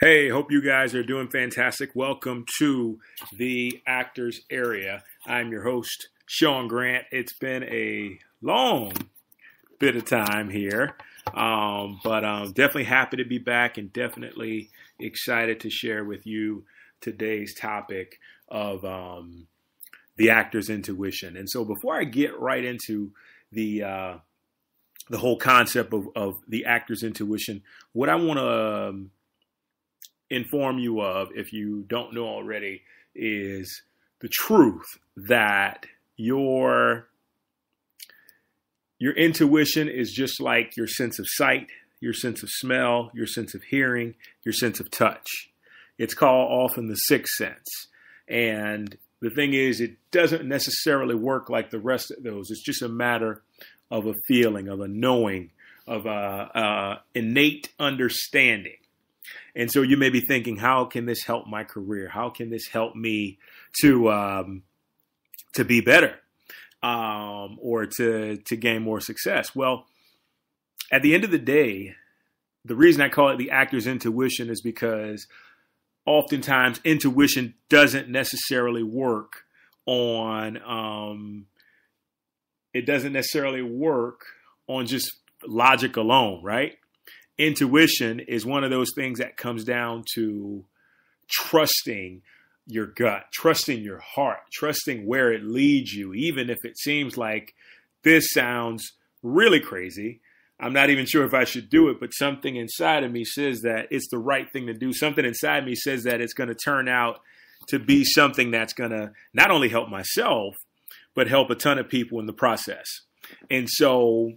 Hey, hope you guys are doing fantastic. Welcome to the Actors Area. I'm your host, Sean Grant. It's been a long bit of time here, but I'm definitely happy to be back and definitely excited to share with you today's topic of the actor's intuition. And so before I get right into the whole concept of the actor's intuition, what I want to inform you of, if you don't know already, is the truth that your intuition is just like your sense of sight, your sense of smell, your sense of hearing, your sense of touch. It's called often the sixth sense. And the thing is, it doesn't necessarily work like the rest of those. It's just a matter of a feeling, of a knowing, of a innate understanding. And so you may be thinking, how can this help my career? How can this help me to be better or to gain more success? Well, at the end of the day, the reason I call it the actor's intuition is because oftentimes intuition doesn't necessarily work on just logic alone, right? Intuition is one of those things that comes down to trusting your gut, trusting your heart, trusting where it leads you, even if it seems like this sounds really crazy. I'm not even sure if I should do it, but something inside of me says that it's the right thing to do. Something inside me says that it's going to turn out to be something that's going to not only help myself, but help a ton of people in the process. And so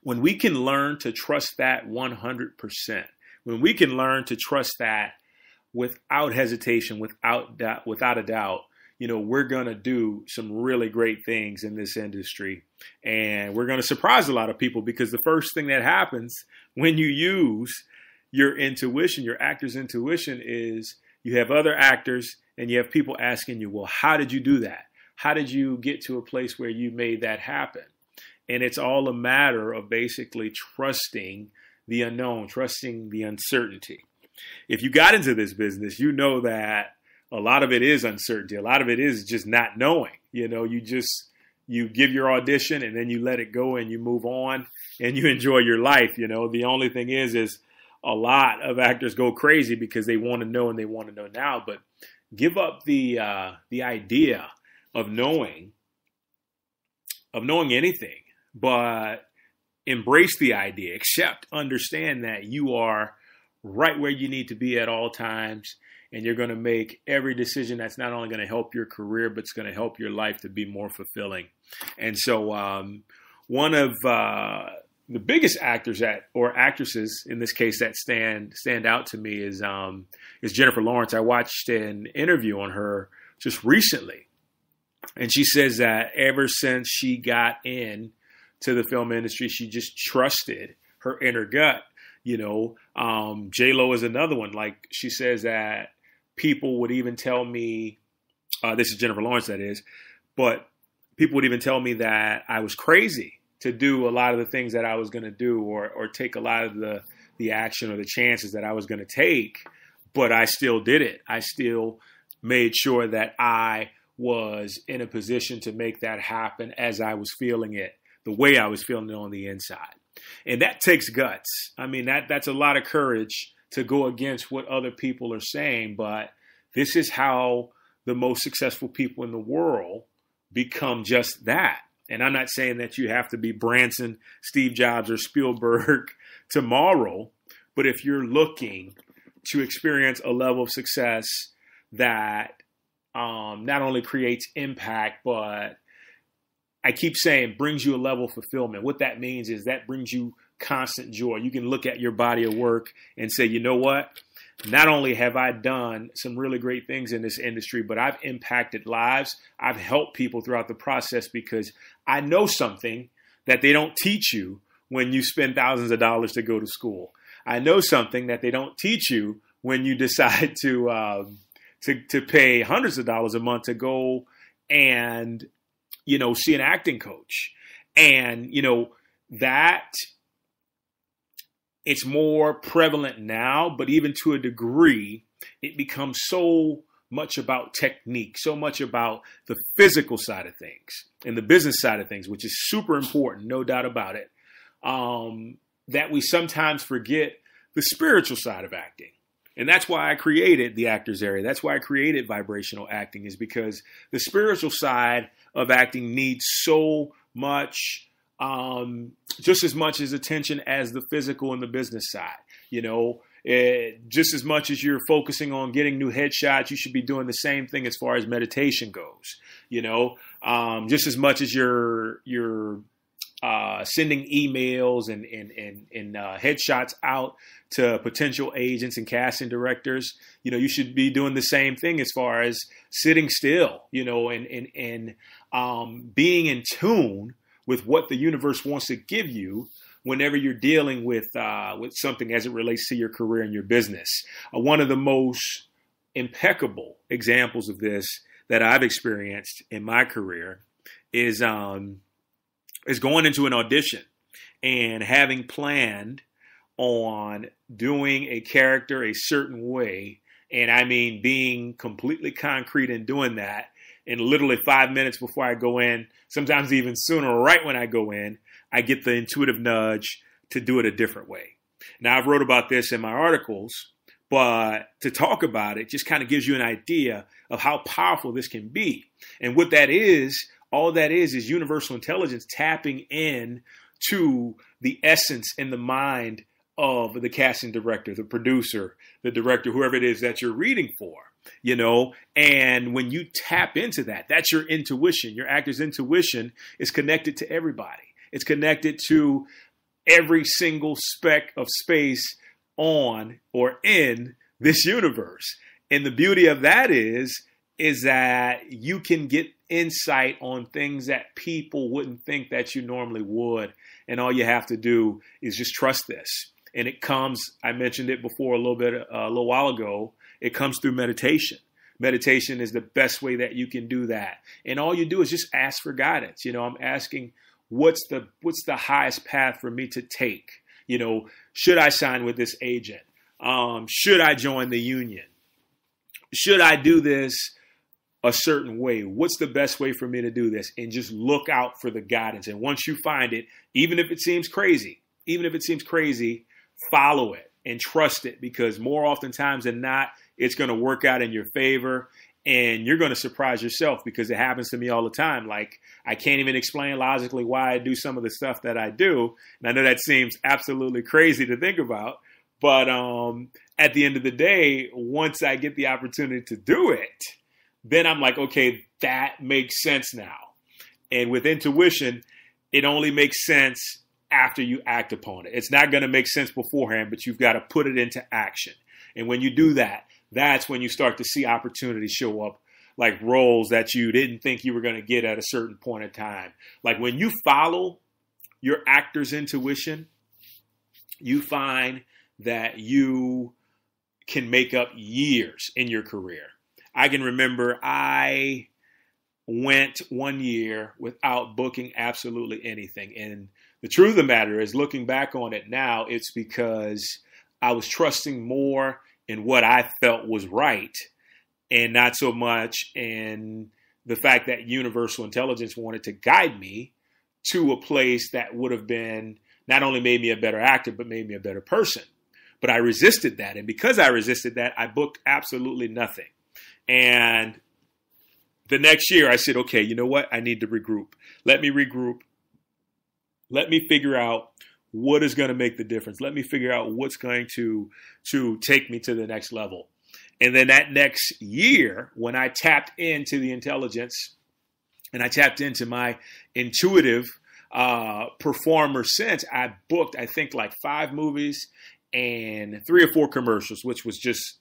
when we can learn to trust that 100%, when we can learn to trust that without hesitation, without a doubt, we're going to do some really great things in this industry. And we're going to surprise a lot of people, because the first thing that happens when you use your intuition, your actor's intuition, is you have other actors and you have people asking you, well, how did you do that? How did you get to a place where you made that happen? And it's all a matter of basically trusting the unknown, trusting the uncertainty. If you got into this business, you know that a lot of it is uncertainty. A lot of it is just not knowing. You give your audition and then you let it go and you move on and you enjoy your life. The only thing is a lot of actors go crazy because they want to know and they want to know now. But give up the idea of knowing anything. But embrace the idea, understand that you are right where you need to be at all times. And you're going to make every decision that's not only going to help your career, but it's going to help your life to be more fulfilling. And so one of the biggest actors or actresses in this case that stand out to me is Jennifer Lawrence. I watched an interview on her just recently. And she says that ever since she got in to the film industry, she just trusted her inner gut. J-Lo is another one. Like, she says that people would even tell me, this is Jennifer Lawrence, that is, but people would even tell me that I was crazy to do a lot of the things that I was going to do, or take a lot of the action or the chances that I was going to take, but I still did it. I still made sure that I was in a position to make that happen as I was feeling it, the way I was feeling it on the inside. And that takes guts. I mean, that's a lot of courage to go against what other people are saying, but this is how the most successful people in the world become just that. And I'm not saying that you have to be Branson, Steve Jobs, or Spielberg tomorrow, but if you're looking to experience a level of success that not only creates impact, but I keep saying brings you a level of fulfillment. What that means is that brings you constant joy. You can look at your body of work and say, you know what? Not only have I done some really great things in this industry, but I've impacted lives. I've helped people throughout the process because I know something that they don't teach you when you spend thousands of dollars to go to school. I know something that they don't teach you when you decide to pay hundreds of dollars a month to go and see an acting coach. And, that It's more prevalent now, but even to a degree, it becomes so much about technique, so much about the physical side of things and the business side of things, which is super important, no doubt about it, that we sometimes forget the spiritual side of acting. And that's why I created the Actors Area. That's why I created Vibrational Acting, is because the spiritual side of acting needs so much, just as much as attention as the physical and the business side. Just as much as you're focusing on getting new headshots, you should be doing the same thing as far as meditation goes. Just as much as you're sending emails and headshots out to potential agents and casting directors, you should be doing the same thing as far as sitting still, and being in tune with what the universe wants to give you whenever you're dealing with something as it relates to your career and your business. One of the most impeccable examples of this that I've experienced in my career is going into an audition and having planned on doing a character a certain way. And I mean, being completely concrete in doing that. And literally 5 minutes before I go in, sometimes even sooner, right when I go in, I get the intuitive nudge to do it a different way. Now, I've wrote about this in my articles, but to talk about it just kind of gives you an idea of how powerful this can be. And what that is, all that is universal intelligence tapping in to the essence and the mind of the casting director, the producer, the director, whoever it is that you're reading for, and when you tap into that, that's your intuition. Your actor's intuition is connected to everybody. It's connected to every single speck of space on or in this universe. And the beauty of that is that you can get insight on things that people wouldn't think that you normally would. And all you have to do is just trust this. And it comes, I mentioned it before a little while ago, it comes through meditation. Meditation is the best way that you can do that. And all you do is just ask for guidance. I'm asking, what's the highest path for me to take? Should I sign with this agent? Should I join the union? Should I do this a certain way? What's the best way for me to do this? And just look out for the guidance. And once you find it, even if it seems crazy, follow it and trust it, because more oftentimes than not, it's going to work out in your favor. And you're going to surprise yourself, because it happens to me all the time. Like, I can't even explain logically why I do some of the stuff that I do. And I know that seems absolutely crazy to think about. But at the end of the day, once I get the opportunity to do it, then I'm like, okay, that makes sense now. And with intuition, it only makes sense after you act upon it. It's not going to make sense beforehand, but you've got to put it into action. And when you do that, that's when you start to see opportunities show up, like roles that you didn't think you were going to get at a certain point in time. Like when you follow your actor's intuition, you find that you can make up years in your career. I can remember I went 1 year without booking absolutely anything. And the truth of the matter is, looking back on it now, it's because I was trusting more in what I felt was right, and not so much in the fact that universal intelligence wanted to guide me to a place that would have been not only made me a better actor, but made me a better person. But I resisted that. And because I resisted that, I booked absolutely nothing. And the next year I said, okay, you know what? I need to regroup. Let me regroup. Let me figure out what is going to make the difference. Let me figure out what's going to take me to the next level. And then that next year, when I tapped into the intelligence and I tapped into my intuitive performer sense, I booked, I think, like 5 movies and 3 or 4 commercials, which was just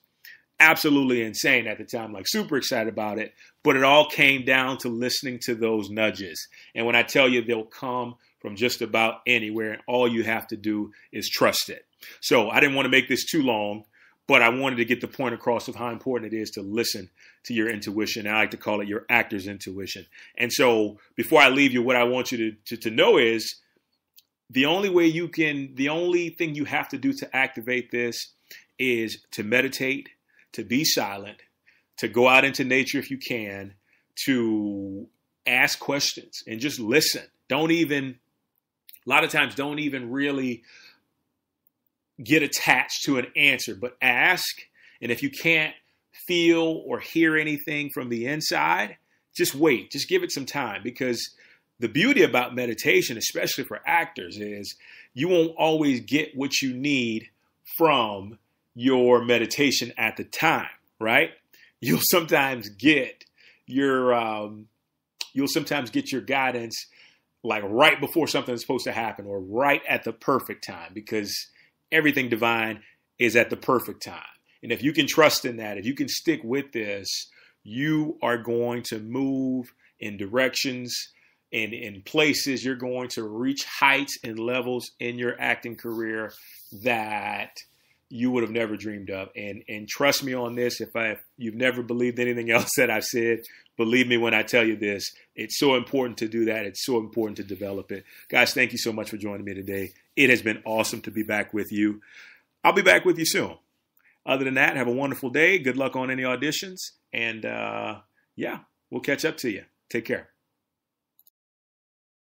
absolutely insane at the time, like super excited about it. But it all came down to listening to those nudges. And when I tell you, they'll come from just about anywhere, and all you have to do is trust it. So I didn't want to make this too long, but I wanted to get the point across of how important it is to listen to your intuition. I like to call it your actor's intuition. And so before I leave you, what I want you to know is the only thing you have to do to activate this is to meditate, to be silent, to go out into nature if you can, to ask questions and just listen. A lot of times don't even really get attached to an answer, but ask. And if you can't feel or hear anything from the inside, just wait, just give it some time, because the beauty about meditation, especially for actors, is you won't always get what you need from your meditation at the time, right? You'll sometimes get your guidance like right before something's supposed to happen, or right at the perfect time, because everything divine is at the perfect time. And if you can trust in that, if you can stick with this, you are going to move in directions and in places. You're going to reach heights and levels in your acting career that you would have never dreamed of. And trust me on this. If you've never believed anything else that I've said, believe me when I tell you this. It's so important to do that. It's so important to develop it. Guys, thank you so much for joining me today. It has been awesome to be back with you. I'll be back with you soon. Other than that, have a wonderful day. Good luck on any auditions. And yeah, we'll catch up to you. Take care.